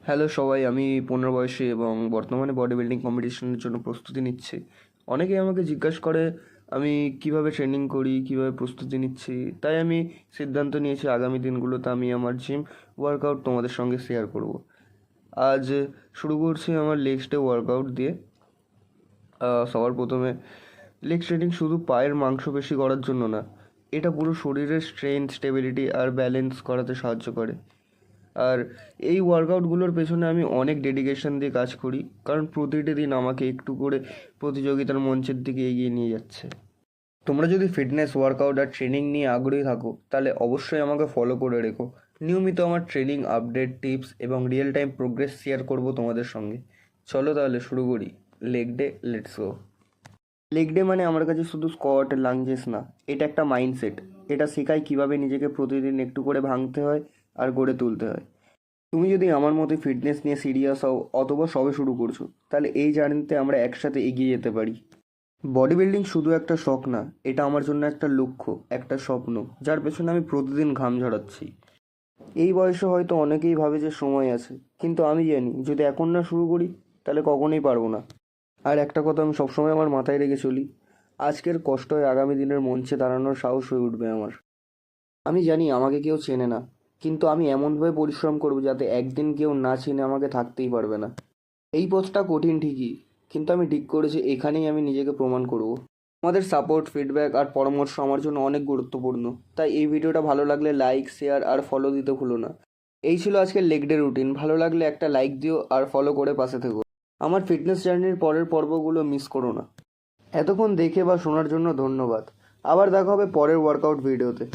Hello সবাই, আমি 15 বয়সী এবং বর্তমানে বডি বিল্ডিং কম্পিটিশনের জন্য প্রস্তুতি নিচ্ছি। অনেকেই আমাকে জিজ্ঞাসা করে আমি কিভাবে ট্রেনিং করি, কিভাবে প্রস্তুতি নিচ্ছি। তাই আমি সিদ্ধান্ত নিয়েছি আগামী দিনগুলোতে আমি আমার জিম ওয়ার্কআউট তোমাদের সঙ্গে শেয়ার করব। আজ শুরু করছি আমার লেগস ডে ওয়ার্কআউট দিয়ে। সবার প্রথমে লেগ ট্রেনিং শুধু পায়ের মাংসপেশি করার জন্য না, এটা পুরো শরীরের স্ট্রেংথ, স্টেবিলিটি আর ব্যালেন্স করাতে সাহায্য করে। আর এই ওয়ার্কআউটগুলোর পেছনে আমি অনেক ডেডিকেশন দিয়ে কাজ করি, কারণ প্রতিটি দিন আমাকে একটু করে প্রতিযোগিতার মঞ্চের দিকে এগিয়ে নিয়ে যাচ্ছে। তোমরা যদি ফিটনেস, ওয়ার্কআউট আর ট্রেনিং নিয়ে আগ্রহী থাকো তাহলে অবশ্যই আমাকে ফলো করে রেখো। নিয়মিত আমার ট্রেনিং আপডেট, টিপস এবং রিয়েল টাইম প্রোগ্রেস শেয়ার করব তোমাদের সঙ্গে। চলো তাহলে শুরু করি। Leg day, let's go. Leg day মানে আমার কাছে শুধু স্কোয়াট, লাঞ্জেস না, এটা একটা মাইন্ডসেট। এটা শেখায় কীভাবে নিজেকে প্রতিদিন একটু করে ভাঙতে হয় আর গড়ে তুলতে হয়। তুমি যদি আমার মতো ফিটনেস নিয়ে সিরিয়াস হও অথবা সবে শুরু করছো, তাহলে এই জার্নিতে আমরা একসাথে এগিয়ে যেতে পারি। বডি বিল্ডিং শুধু একটা শখ না, এটা আমার জন্য একটা লক্ষ্য, একটা স্বপ্ন, যার পেছনে আমি প্রতিদিন ঘাম ঝরাচ্ছি। এই বয়সে হয়তো অনেকেই ভাবে যে সময় আছে, কিন্তু আমি জানি যদি এখন না শুরু করি তাহলে কখনোই পারবো না। আর একটা কথা আমি সবসময় আমার মাথায় রেখে চলি, আজকের কষ্টই আগামী দিনের মঞ্চে দাঁড়ানোর সাহস হয়ে উঠবে আমার। আমি জানি আমাকে কেউ চেনে না, কিন্তু আমি এমনভাবে পরিশ্রম করব যাতে একদিন কেউ না চিনে আমাকে থাকতেই পারবে না। এই পথটা কঠিন ঠিকই, কিন্তু আমি ঠিক করেছি এখানেই আমি নিজেকে প্রমাণ করব। আমাদের সাপোর্ট, ফিডব্যাক আর পরামর্শ আমার জন্য অনেক গুরুত্বপূর্ণ। তাই এই ভিডিওটা ভালো লাগলে লাইক, শেয়ার আর ফলো দিতে ভুলো না। এই ছিল আজকের লেগ ডে রুটিন। ভালো লাগলে একটা লাইক দিও আর ফলো করে পাশে থেকো। আমার ফিটনেস জার্নির পরের পর্বগুলো মিস করো না। এতক্ষণ দেখে বা শোনার জন্য ধন্যবাদ। আবার দেখা হবে পরের ওয়ার্কআউট ভিডিওতে।